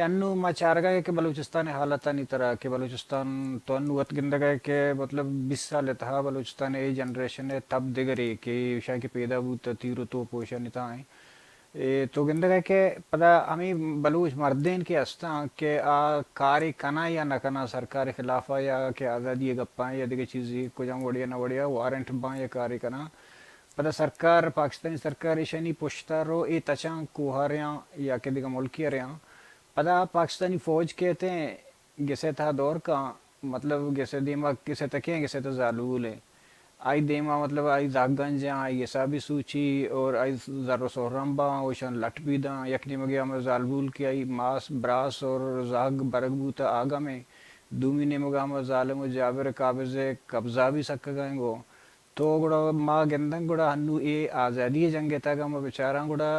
کہ انو ما چار گئے کہ بلوچستان حالت نہیں طرح کہ بلوچستان تو انو وقت گندہ گئے کہ مطلب 20 سال تھا بلوچستان ای جنریشن ہے تب دیگری کہ شاہ کی پیدا بوتا تیرو تو پوشا نہیں آئیں تو گندہ گئے کہ پدا ہمیں بلوچ مردین کے ہستا کہ کاری کنا یا نہ کنا سرکار خلافہ یا کہ آزادی گپائیں یا دیگر چیزی کجا وڑیا نہ وڑیا وارنٹ بائیں یا کاری کنا پدا سرکار پاکستانی سرکار ایشانی پوچھتا رو ای تچاں کوہاریاں یا کہ دیگر ملکی ریاں پدا پاکستانی فوج کہتے ہیں گسے تھا دور کا مطلب گسے دیما کسے تکیں گسے تو زالول ہے آئی دیما مطلب آئی زاگنج آئی حسابی سوچی اور آئی زر و سہرم با اوشان لٹ بھی دا یکنی مگیا میں زالبول کی آئی ماس براس اور زاگ برگ بوتا آگا میں دومی نے مگا میں ظالم و جابر قابض قبضہ بھی سکا گئیں گو تو گڑا ما گندن گڑا ہنو اے آزادی جنگ تا گا ما بچاراں گڑا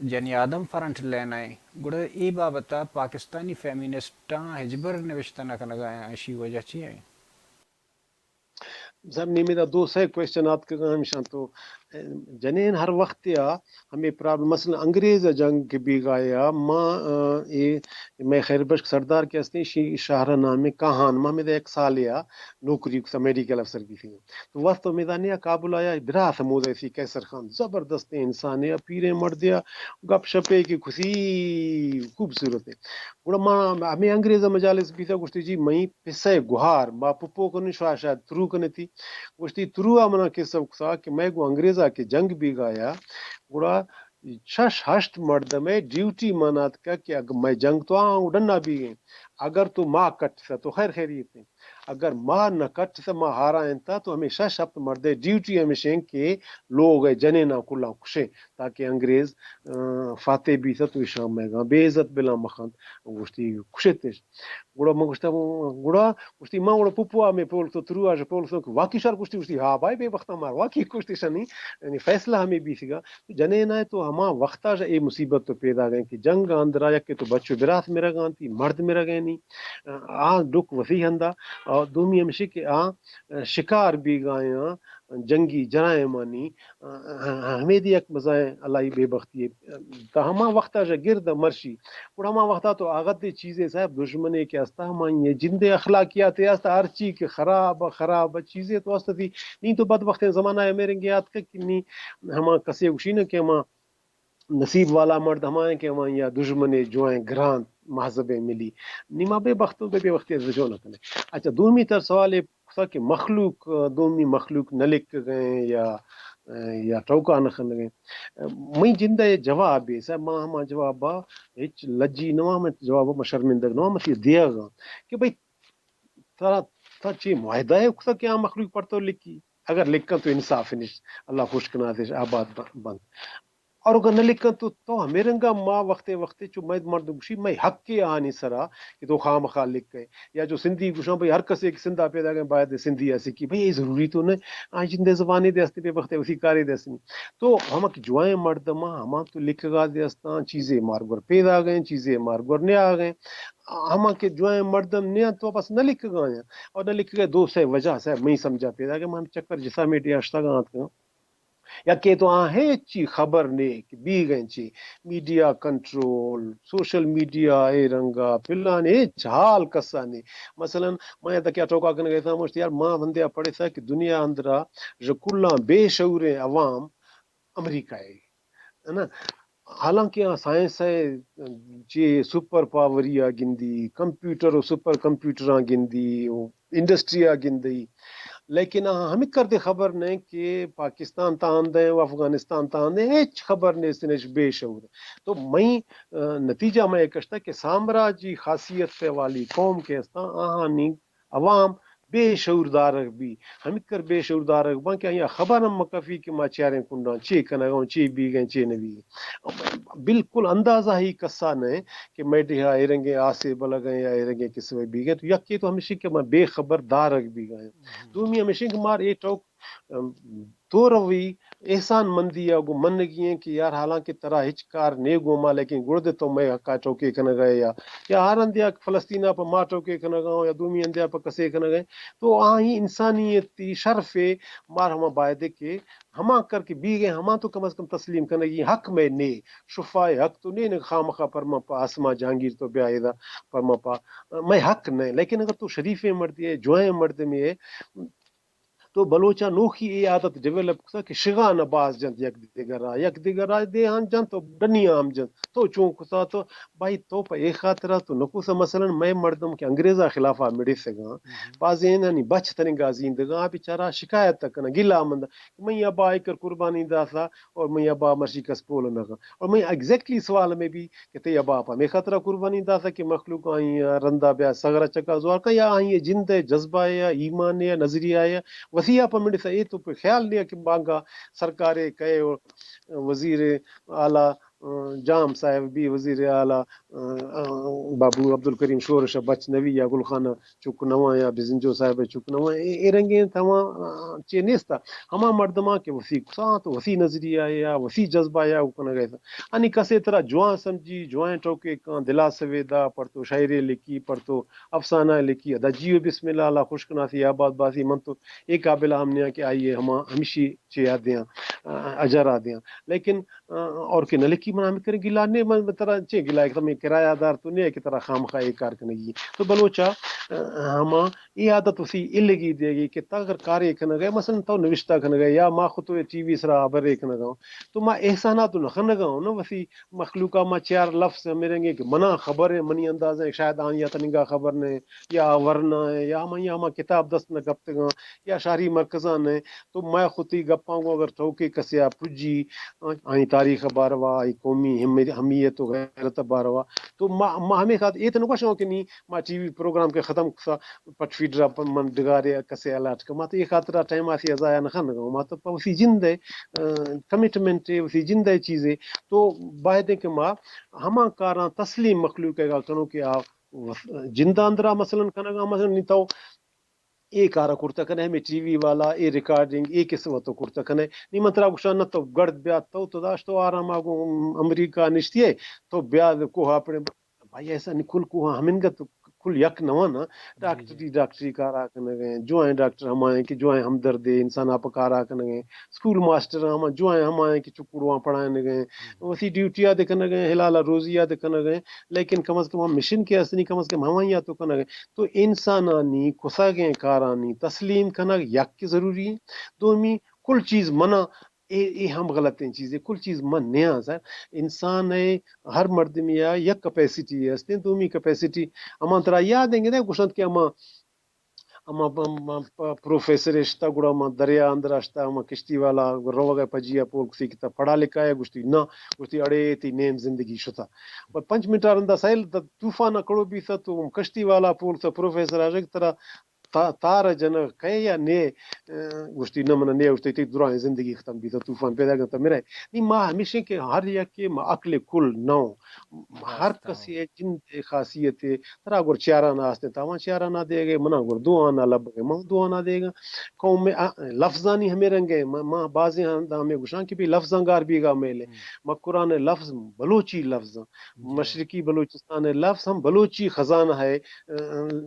جنی آدم فرنٹ لینا ہے گڑا ای بابتا پاکستانی فیمینسٹاں ہجبر نوشتہ نہ کنگایا اشی وجہ چی ہے صاحب نہیں میرا دو سے کوشچنات کا ہمیشہ تو جنین ہر وقت یا ہمیں پرابلم مثلا انگریز جنگ کے بھی گایا میں خیر بخش سردار کے ہستے شاہراہ نام کہان ماں میں ایک سال یا نوکری میڈیکل افسر کی تھی تو وقت میدان یا کابل آیا برا سمود ایسی کیسر خان زبردست انسان ہے پیرے مر دیا گپ شپے کی خوشی خوبصورت ہے گوڑا ماں ہمیں انگریز مجالس بھی تھا گوشتی جی میں پسے گہار با پپو کو شاید ترو کنے تھی گوشتی ترو منا کے سب تھا کہ میں کو انگریزا کے جنگ بھی گایا گوڑا شش ہشت مرد میں ڈیوٹی منات کا کہ اگر میں جنگ تو اڑنا بھی گئے اگر تو ماں کٹ سا تو خیر خیریت ہے اگر ماں نہ کٹ سا ماں ہارا انتا تو ہمیں شش ہفت مرد ڈیوٹی ہمیشہ کے لوگ جنے نہ کلا خوشے تاکہ انگریز فاتح بھی سا تو شام میں گا بے عزت بلا مخان گوشتی خوشے تیش گوڑا میں گوشتا گوڑا گوشتی ماں گوڑا پپوا میں پول تو ترو آج پول تو واقعی شار گوشتی گوشتی ہاں بھائی بے وقت مار واقعی گوشتی شنی یعنی فیصلہ ہمیں بھی سگا جنے نہ تو ہما وقتا اے مصیبت تو پیدا گئے کہ جنگ اندرا یا کہ تو بچو برات میرا گان تھی مرد میرا گئے نہیں ڈک وسیع ہندا اور دومی ہمشی کہ شکار بھی گایا جنگی جرائمانی ہمیں دی ایک مزائے اللہ بے بختی تا ہما وقتا جا گرد مرشی اور ہما وقتا تو آغت دی چیزیں صاحب دشمنے کے استا ہما یہ جند اخلاقیات استا ہر چیز کے خراب چیزیں تو استا تھی نہیں تو بد وقت زمانہ ہے میرے گیات کا کہ نہیں ہما کسی گوشی نہ کہ ہما نصیب والا مرد ہمائیں کہ ہمیں یا دشمنے جو ہیں گران مہذب ملی نیما بے بختوں بے وقتی رجوع نہ کرنے اچھا دومی تر سوال ہے کہ مخلوق دومی مخلوق نہ لکھ گئے یا ٹوکا نہ کھن گئے میں جندہ جواب ہے سب ماں ہما جواب ہچ لجی نوا میں جواب میں شرمندگ نوا میں دیا گا کہ بھئی تا چی معاہدہ ہے کیا مخلوق پر تو لکھی اگر لکھا تو انصاف نہیں اللہ خوش کنا دے آباد بند اور اگر نہ لکھا تو ہمیں رنگا ماں وقت چو میں مرد گوشی میں حق کے آنی سرا کہ تو خام خال لکھ گئے یا جو سندھی گوشاں بھئی ہر کسی ایک سندھا پیدا گئے باید سندھی ایسی کی بھئی یہ ضروری تو نہیں آج جندے زبانی دے استے پہ وقت اسی کاری دے استے تو ہم جوائیں مرد ماں ہما تو لکھ گا دے استا چیزیں مارگور پیدا گئے چیزیں مارگور نے آ گئے ہما کے جوائیں مردم نے تو بس نہ لکھ گئے اور نہ لکھ گئے دو سے وجہ سے میں سمجھا پیدا کہ من چکر جسا میٹی اشتا گانت کا یا کہ تو ہے چی خبر نے کہ بی گئے چی میڈیا کنٹرول سوشل میڈیا اے رنگا پلان اے حال کسا نے مثلا میں تا کیا ٹوکا کرنے گئے تھا مجھتے یار ماں بندیا پڑے تھا کہ دنیا اندرا جو کلا بے شعور عوام امریکہ ہے نا حالانکہ سائنس ہے جی سپر پاور یا گندی کمپیوٹر سپر کمپیوٹر گندی انڈسٹری گندی لیکن ہمیں کر دے خبر نہیں کہ پاکستان تان دیں و افغانستان تان دیں ہیچ خبر نہیں سنش بے شعور تو میں نتیجہ میں ایک اشتا کہ سامراجی خاصیت سے والی قوم کے استا آہانی عوام بے شعور دارک بھی ہمیں کر بے شعور دارک بان کہ یہ خبر ہم مکفی کہ ما چیاریں کنڈان چی کنگاؤں چی بھی گئیں چی نبی بالکل اندازہ ہی کسا نہیں کہ میں ڈہا ایرنگے آسے بلا گئے یا ایرنگے کسی میں بھی گئے تو یکی تو ہمیشہ کہ میں بے خبر دارک بھی گئے دومی ہمیشہ کہ مار یہ ٹوک تو روی احسان مندی یا گو من گئیں کہ یار حالانکہ ترا ہچ کار نے گوما لیکن گڑد تو میں ہکا چوکے کھن گئے یا ہر اندیا فلسطینہ پر ماں چوکے کھن گاؤں یا دومی اندیا پر کسے کھن گئے تو آہی انسانیت تی شرف مار ہما باعدے کے ہما کر کے بی گئے ہما تو کم از کم تسلیم کرنے گی حق میں نے شفا حق تو نہیں خام خواہ پرما پا آسما جہانگیر تو بیا ایدا پرما پا میں حق نہیں لیکن اگر تو شریفیں مردی ہے جوائیں مرد میں ہے تو بلوچا نوخی یہ عادت ڈیولپ کسا کہ شگا نہ باز جنت یک دیگر آ دے ہن جن تو ڈنی عام جن تو چون کسا تو بھائی تو پہ ایک خاطرہ تو نکوسا مثلا میں مردم کہ انگریزا خلافہ مڑی سگا بازی نانی بچ تنی گازین دگا بیچارہ شکایت تک نہ گلا مند میں ابا ایک قربانی دا تھا اور میں ابا مرشی کس پول نہ اور میں ایگزیکٹلی سوال میں بھی کہ تے ابا پا میں خطرہ قربانی دا تھا کہ مخلوق آئی رندہ بیا سغرا چکا زوار کا یا آئی جند ہے جذبہ ہے یا ایمان ہے یا نظریہ ہے وسیع پر منڈی سے یہ تو خیال نہیں ہے کہ مانگا سرکار کہے وزیر اعلیٰ جام صاحب بھی وزیر اعلیٰ بابو عبد الکریم شورش بچ نوی یا گلخانہ چک نواں یا بزنجو صاحب چک نواں اے رنگیں تھا چے نیستا ہما مردما کے وسیع سات وسیع نظریہ یا وسیع جذبہ یا کنا گئے تھا انی کسے طرح جوان سمجھی جوان ٹوکے کان دلا سویدا پر تو شاعری لکھی پر تو افسانہ لکھی ادا جیو بسم اللہ اللہ خوشکناسی آباد باسی من تو ایک قابل ہم نے کہ آئیے ہم ہمیشی چیا دیا اجرا دیا لیکن اور کہ نہ لکھی من ہم کریں گلا نے من طرح چے گلا ایک تمہیں کرایہ دار تو نہیں ہے کہ طرح خام خواہ کار کرنے گی تو بلوچا ہم یہ عادت اسی الگی دے گی کہ اگر کارے کھن گئے مثلا تو نوشتہ کھن گئے یا ما خود ٹی وی سرا برے کھن گاؤں تو ما احسانات نہ کھن گاؤں نا وسی مخلوقہ ما چار لفظ میریں گے کہ منا خبر ہے منی انداز ہے شاید آن یا تنگا خبر نے یا ورنہ ہے یا ہم کتاب دست نہ گپتے گا یا شہری مرکزان ہے تو میں خودی گپاں کو اگر ٹوکے کسیا پجی آئی تاریخ باروا آئی قومی حمیت و غیرت باروا تو ما ہمیں خاطر یہ تو نہ شوق نہیں ما ٹی وی پروگرام کے ختم کسا پٹ فیڈ را من ڈگارے کسے الارٹ کا ما تو یہ خاطرہ ٹائم آسی ازایا نہ خن گا ما تو اسی جند ہے کمٹمنٹ ہے اسی جند ہے چیزیں تو باہد کہ ما ہما کاراں تسلیم مخلوق ہے گا کنو کہ جندہ اندرا مثلا کنگا مثلا نہیں تو اے کارا کرتا کنے ہمیں ٹی وی والا اے ریکارڈنگ اے کس وقت کرتا کنے نی منترا گشان نہ تو گرد بیا تو داشت تو آرام آگو امریکہ نشتی ہے تو بیا کوہا اپنے بھائی ایسا نکل کوہا ہمیں گا تو کل یک نوانا ڈاکٹری کارا کنے گئے جو ہیں ڈاکٹر ہمائیں کہ جو ہیں ہمدرد انسان آپ کارا کنے گئے سکول ماسٹر ہم جو ہیں ہمائیں کہ چکڑواں پڑھائیں گئے وسی ڈیوٹیاں دے کنے گئے حلالہ روزیاں دے کنے گئے لیکن کم از کم ہم مشن کے اسنی کم از کم ہمائیاں تو کنے گئے تو انسانانی کساگیں کارانی تسلیم کنا یک کی ضروری ہے دومی کل چیز منع اے ہم غلط ہیں چیزیں کل چیز من نیا سر انسان ہے ہر مرد میں یک کیپیسٹی ہے دومی کیپیسٹی اما ترا یاد دیں گے نا گشت کہ اما پروفیسر اشتا گڑا اما دریا اندر اشتا اما کشتی والا رو گئے پجیا پول کسی کتاب پڑھا لکھا ہے گشتی نہ گشتی اڑے تی نیم زندگی شتا پر 5 منٹ رندا سائل طوفان کڑو بھی تھا تو کشتی والا پول تھا پروفیسر اجک طرح تار جن کہے یا نے گشتی نہ من نے گشتی تی دوران زندگی ختم بھی تھا طوفان پیدا کرتا میرا نہیں ماں ہمیشہ کہ ہر یک کے عقل کل نو ہر کسی جن خاصیت ہے ترا گر چارہ نہ آستے تاوان چارہ نہ دے گئے منا گر دعا نہ لب گئے ماں دعا نہ دے گا قوم میں لفظانی ہمیں رنگے ماں بازی ہمیں گشان کی بھی لفظانگار بھی گا میلے ماں قرآن لفظ بلوچی لفظ مشرقی بلوچستان لفظ ہم بلوچی خزانہ ہے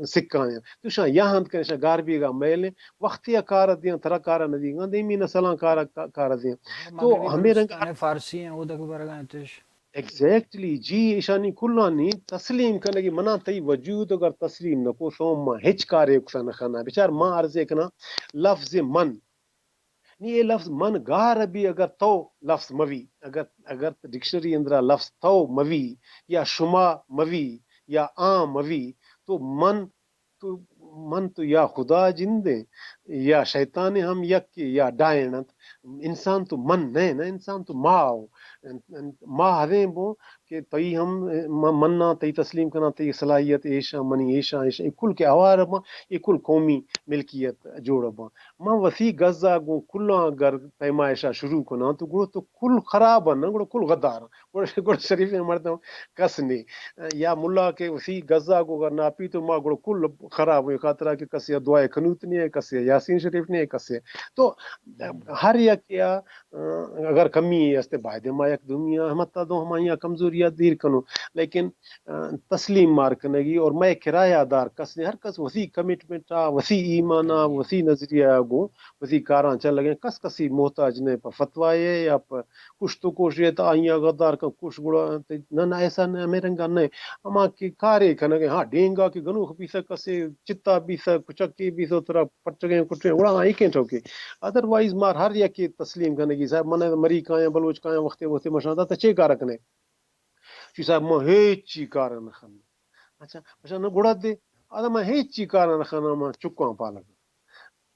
سکھائیں تو شاہ یہاں کریں شاہ گار بھی گا میلے وقتیا کار دیاں ترا کارا نہ دیاں دیمی نسلاں کارا دیاں تو ہمیں رنگ فارسی ہیں وہ دک برگا انتش ایگزیکٹلی جی ایشانی کلانی تسلیم کرنے کی منع تی وجود اگر تسلیم نہ کو سو ماں ہچ کار ایک خانہ بچار ماں عرض کنا لفظ من نہیں یہ لفظ من گار بھی اگر تو لفظ موی اگر ڈکشنری اندرا لفظ تو موی یا شما موی یا آم موی تو من تو یا خدا جندے یا شیطان ہم یک یا ڈائنت انسان تو من نہیں نا انسان تو ماں ماں ہریں بو کہ تئی ہم مننا تئی تسلیم کرنا تئی صلاحیت ایشا منی ایشا ایشا کل کے اوار یہ کل قومی ملکیت جوڑ ماں وسیع غزہ گو کلا اگر پیمائشہ شروع کنا تو گڑو تو کل خراب نا گڑو کل غدار گڑ شریف مرد کس نے یا ملا کے وسیع غزہ کو اگر ناپی تو ماں گڑو کل خراب ہوئے خاطرہ کہ کسی دعائے قنوت نہیں ہے کسی یاسین شریف نہیں ہے کسی تو ہر یک یا اگر کمی ہے باہد ما یک دنیا ہمتا دو ہمائیاں کمزوریات دیر کنو لیکن تسلیم مار کنگی اور میں کرایہ دار کس نے ہر کس وسیع کمٹمنٹ وسیع ایمان وسیع نظریہ گو وسیع کاراں چل لگے کس کسی محتاج نے پر فتوائے یا پر کچھ تو کوشش آئیاں غدار کا کچھ گڑا نہ ایسا نہ میرنگا نہیں اما کی کارے کنگے ہاں ڈینگا کی گنو پیسا کسے چتا پیسا کچکی پیسا ترا پٹگے کٹے اڑا آئی کیں ٹوکے ادروائز مار ہر یا کی تسلیم کرنے کی صاحب من مری کائیں بلوچ کائیں وقت وقت مشاہدہ تچے کارکنے چی صاحب ما ہیچی کارن خان اچھا اچھا نہ گڑا دے آدھا ما ہیچی کارن خانا ما چکاں پالک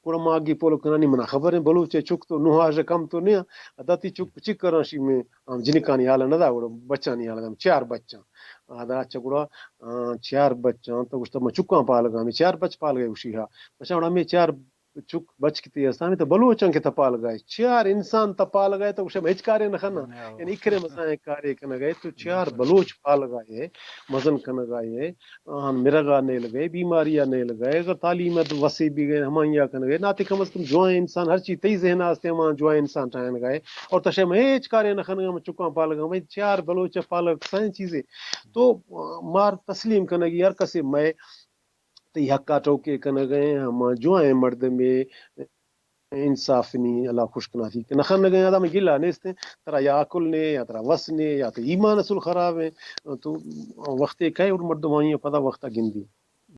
گڑا ما آگی پولو کنانی منا خبر ہے بلوچے چک تو نوہاج کم تو نہیں اداتی چک چک کرانشی میں جنکانی حالا نہ دا گڑا بچہ نہیں حالا چار بچہ آدھا اچھا گڑا چار بچہ تو گشتا ما چکاں پالک ہمیں چار بچ پال گئے اسی ہاں اچھا گڑا ہمیں چار چک بچ کتی ہے تو بلوچاں کے تپال گئے چار انسان تپال گئے تو اسے ہچکارے نہ خنا یعنی اکھرے مسائیں کارے کنا گئے تو چار بلوچ پال گئے مزن کنا گئے مرغا نیل گئے بیماریاں نیل گئے اگر تعلیمت وسیع بھی گئے ہمائیاں کنا گئے ناتے کم از کم جوائیں انسان ہر چیز تی ذہن آستے ہماں جوائیں انسان ٹھائن گئے اور تشے میں ہچکارے نہ خنا چکاں پال گئے میں چار بلوچ پال سائیں چیزیں تو مار تسلیم کنا گی ہر کسے میں تی حقا ٹوکے کنا گئے ہم جوائیں مرد میں انصاف نہیں اللہ خوش کناسی کہ نخن گئے آدھا میں گلا نیستے ترا یا عقل نے یا ترا وس نے یا تو ایمان اصل خراب ہے تو وقت ایک ہے اور مردمائیں پتہ وقتہ گندی